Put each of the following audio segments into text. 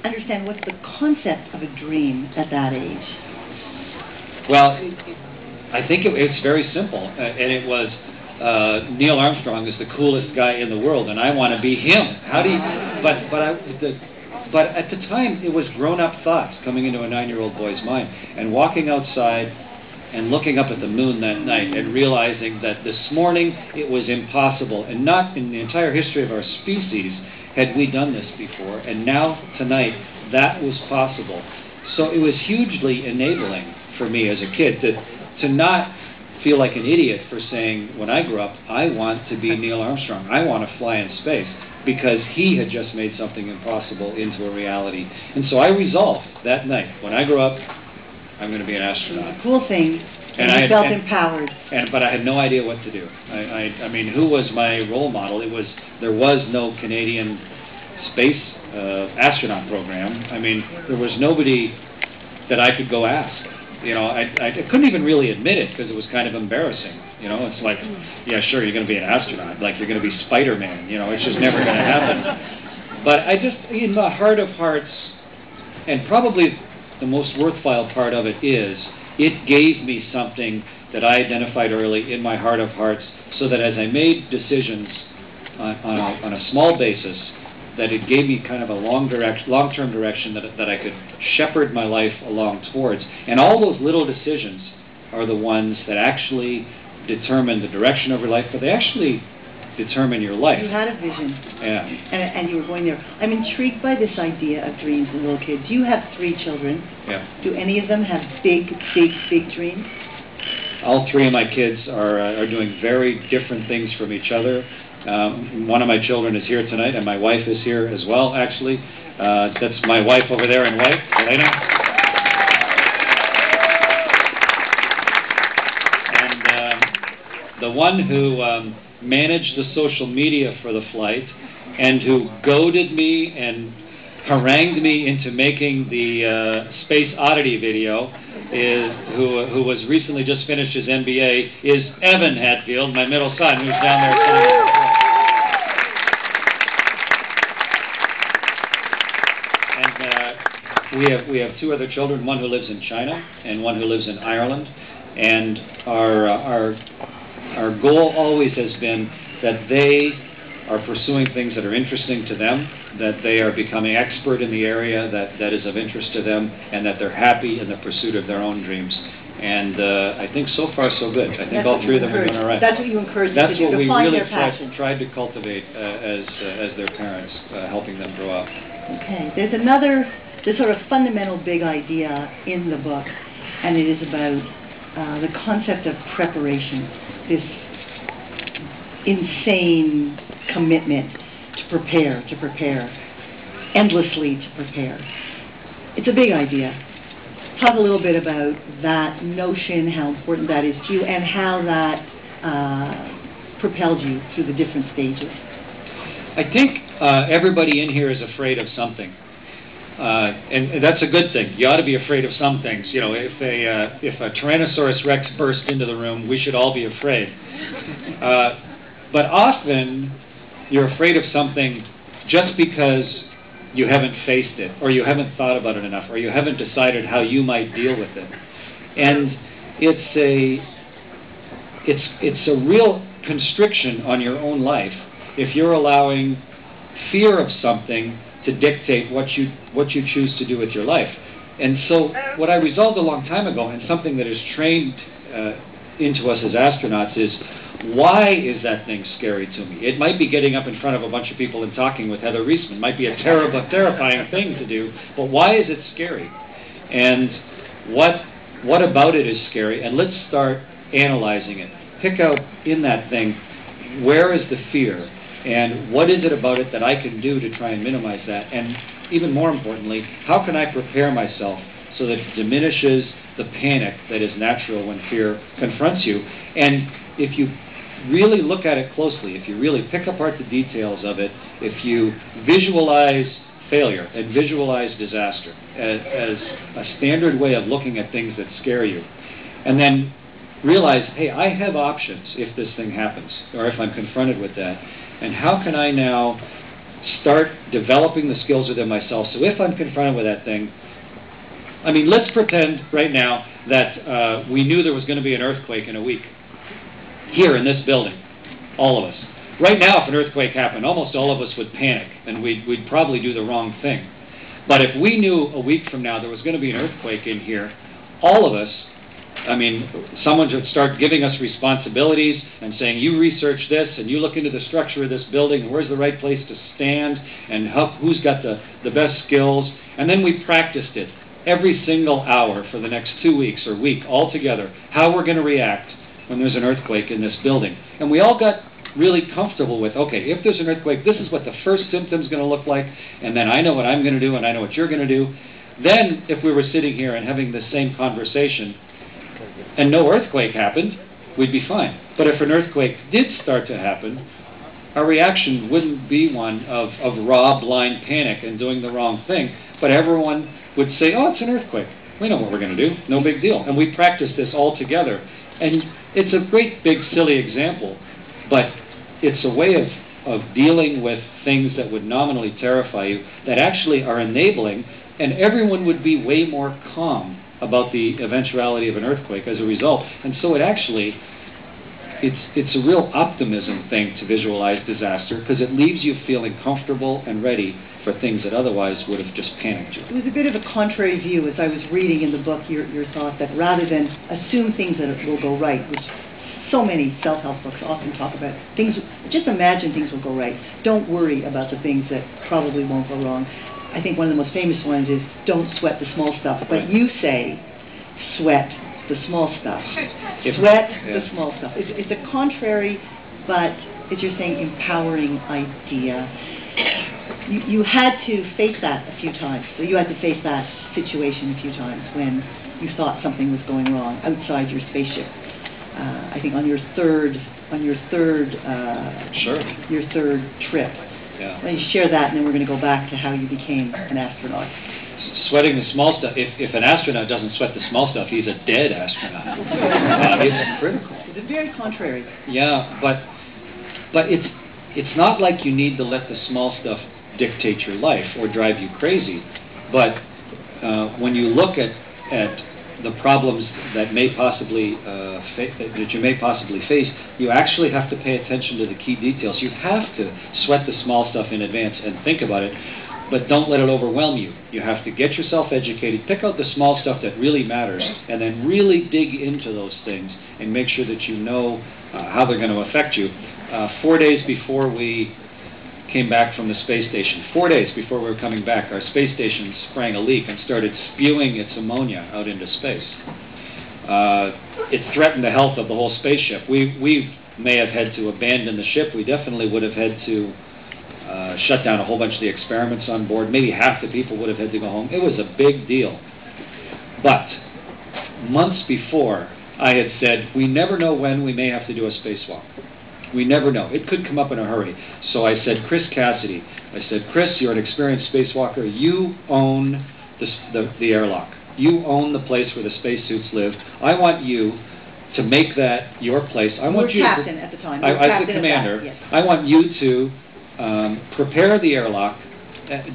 understand what's the concept of a dream at that age. Well, I think it's very simple, and it was Neil Armstrong is the coolest guy in the world, and I want to be him. How do you? But at the time, it was grown-up thoughts coming into a 9-year-old boy's mind, and walking outside and looking up at the moon that night and realizing that this morning it was impossible, and not in the entire history of our species had we done this before, and now tonight that was possible. So it was hugely enabling for me as a kid to not feel like an idiot for saying, when I grow up, I want to be Neil Armstrong. I want to fly in space, because he had just made something impossible into a reality. And so I resolved that night, when I grow up, I'm going to be an astronaut. Cool thing. And I felt empowered. But I had no idea what to do. I mean, who was my role model? There was no Canadian space astronaut program. I mean, there was nobody that I could go ask. You know, I couldn't even really admit it because it was kind of embarrassing. You know, it's like, yeah, sure, you're going to be an astronaut. Like, you're going to be Spider-Man. You know, it's just never going to happen. But I just, in the heart of hearts, and probably the most worthwhile part of it is, it gave me something that I identified early in my heart of hearts, so that as I made decisions on a small basis, that it gave me kind of a long-term direction that I could shepherd my life along towards. And all those little decisions are the ones that actually determine the direction of your life, but they actually determine your life. You had a vision. Yeah. And you were going there. I'm intrigued by this idea of dreams in little kids. You have 3 children. Yeah. Do any of them have big, big, big dreams? All 3 of my kids are doing very different things from each other. One of my children is here tonight, and my wife is here as well, actually. That's my wife over there in white, Elena. And the one who managed the social media for the flight, and who goaded me and harangued me into making the Space Oddity video, who was recently just finished his MBA, is Evan Hadfield, my middle son, who's down there sitting. We have 2 other children, one who lives in China and one who lives in Ireland, and our goal always has been that they are pursuing things that are interesting to them, that they are becoming expert in the area that is of interest to them, and that they're happy in the pursuit of their own dreams. And I think so far so good. I think all 3 of them are doing all right. That's what you encourage them to do, to find their passion. That's what we really tried to cultivate as their parents, helping them grow up. Okay, there's sort of fundamental big idea in the book, and it is about the concept of preparation, this insane commitment to prepare, endlessly to prepare. It's a big idea. Talk a little bit about that notion, how important that is to you, and how that propelled you through the different stages. I think everybody in here is afraid of something. And that's a good thing. You ought to be afraid of some things. You know, if a Tyrannosaurus Rex burst into the room, we should all be afraid. But often, you're afraid of something just because you haven't faced it, or you haven't thought about it enough, or you haven't decided how you might deal with it. And it's a real constriction on your own life if you're allowing fear of something to dictate what you choose to do with your life. And so what I resolved a long time ago, and something that is trained into us as astronauts, is why is that thing scary to me? It might be getting up in front of a bunch of people and talking with Heather Reisman. It might be a terrifying thing to do, but why is it scary? And what about it is scary? And let's start analyzing it. Pick out in that thing, where is the fear? And what is it about it that I can do to try and minimize that? And even more importantly, how can I prepare myself so that it diminishes the panic that is natural when fear confronts you? And if you really look at it closely, if you really pick apart the details of it, if you visualize failure and visualize disaster as a standard way of looking at things that scare you, and then realize, hey, I have options if this thing happens, or if I'm confronted with that. And how can I now start developing the skills within myself. So if I'm confronted with that thing, I mean, let's pretend right now that we knew there was going to be an earthquake in a week here in this building, all of us. Right now, if an earthquake happened, almost all of us would panic, and we'd probably do the wrong thing. But if we knew a week from now there was going to be an earthquake in here, all of us, I mean, someone should start giving us responsibilities and saying, you research this, and you look into the structure of this building, and where's the right place to stand, and who's got the best skills. And then we practiced it every single hour for the next 2 weeks or week all together, how we're going to react when there's an earthquake in this building. And we all got really comfortable with, okay, if there's an earthquake, this is what the first symptom's going to look like, and then I know what I'm going to do, and I know what you're going to do. Then, if we were sitting here and having the same conversation, and no earthquake happened, we'd be fine. But if an earthquake did start to happen, our reaction wouldn't be one of raw, blind panic and doing the wrong thing, but everyone would say, oh, it's an earthquake. We know what we're going to do. No big deal. And we practice this all together. And it's a great, big, silly example, but it's a way of dealing with things that would nominally terrify you that actually are enabling, and everyone would be way more calm about the eventuality of an earthquake as a result. And so it actually, it's a real optimism thing to visualize disaster, because it leaves you feeling comfortable and ready for things that otherwise would have just panicked you. It was a bit of a contrary view as I was reading in the book your thought that rather than assume things that will go right, which so many self-help books often talk about, things, just imagine things will go right. Don't worry about the things that probably won't go wrong. I think one of the most famous ones is don't sweat the small stuff, but you say sweat the small stuff. Sweat the small stuff. It's a contrary, but as you're saying, empowering idea. You had to face that a few times. So you had to face that situation a few times when you thought something was going wrong outside your spaceship. I think on your third trip. Yeah. Why don't you share that, and then we're going to go back to how you became an astronaut. Sweating the small stuff. If an astronaut doesn't sweat the small stuff, he's a dead astronaut. It's critical. It's very contrary. Yeah, but it's not like you need to let the small stuff dictate your life or drive you crazy. But when you look at the problems that may possibly that you may possibly face, you actually have to pay attention to the key details. You have to sweat the small stuff in advance and think about it, but don't let it overwhelm you. You have to get yourself educated, pick out the small stuff that really matters, and then really dig into those things and make sure that you know how they're going to affect you. 4 days before we came back from the space station, 4 days before we were coming back, our space station sprang a leak and started spewing its ammonia out into space. It threatened the health of the whole spaceship. We may have had to abandon the ship. We definitely would have had to shut down a whole bunch of the experiments on board. Maybe half the people would have had to go home. It was a big deal. But months before, I had said, we never know when we may have to do a spacewalk. We never know. It could come up in a hurry. So I said, Chris Cassidy, I said, Chris, you're an experienced spacewalker. You own the airlock. You own the place where the spacesuits live. I want you to make that your place. I want you captain at the time. I was the commander. Yes. I want you to prepare the airlock,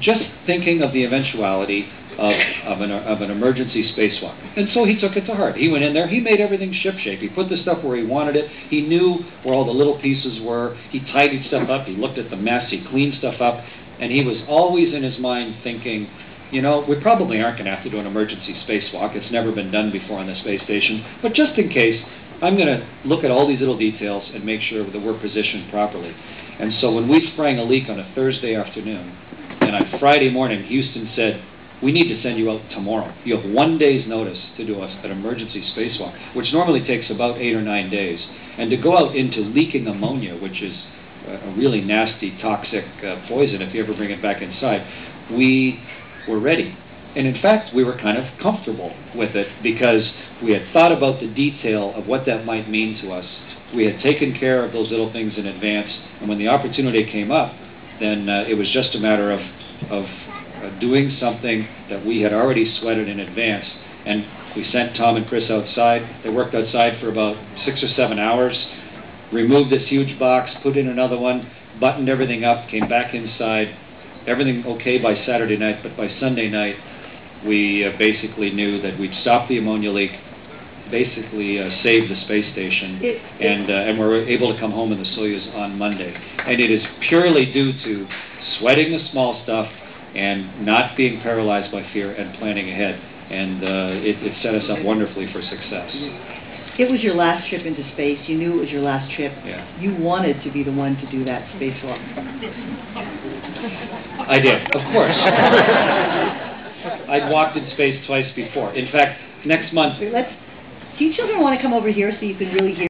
just thinking of the eventuality of an emergency spacewalk. And so he took it to heart. He went in there, he made everything shipshape. He put the stuff where he wanted it. He knew where all the little pieces were. He tidied stuff up. He looked at the mess. He cleaned stuff up. And he was always in his mind thinking, you know, we probably aren't going to have to do an emergency spacewalk. It's never been done before on the space station. But just in case, I'm going to look at all these little details and make sure that we're positioned properly. And so when we sprang a leak on a Thursday afternoon, and on Friday morning, Houston said, we need to send you out tomorrow. You have 1 day's notice to do an emergency spacewalk, which normally takes about 8 or 9 days. And to go out into leaking ammonia, which is a really nasty, toxic poison if you ever bring it back inside, we were ready. And in fact, we were kind of comfortable with it because we had thought about the detail of what that might mean to us. We had taken care of those little things in advance, and when the opportunity came up, then it was just a matter of doing something that we had already sweated in advance. And we sent Tom and Chris outside. They worked outside for about 6 or 7 hours, removed this huge box, put in another one, buttoned everything up, came back inside, everything okay by Saturday night, but by Sunday night, we basically knew that we'd stop the ammonia leak, basically save the space station, and we're able to come home in the Soyuz on Monday. And it is purely due to sweating the small stuff and not being paralyzed by fear and planning ahead. And it set us up wonderfully for success. It was your last trip into space. You knew it was your last trip. Yeah. You wanted to be the one to do that spacewalk. I did, of course. I'd walked in space twice before. In fact, next month... Do you children want to come over here so you can really hear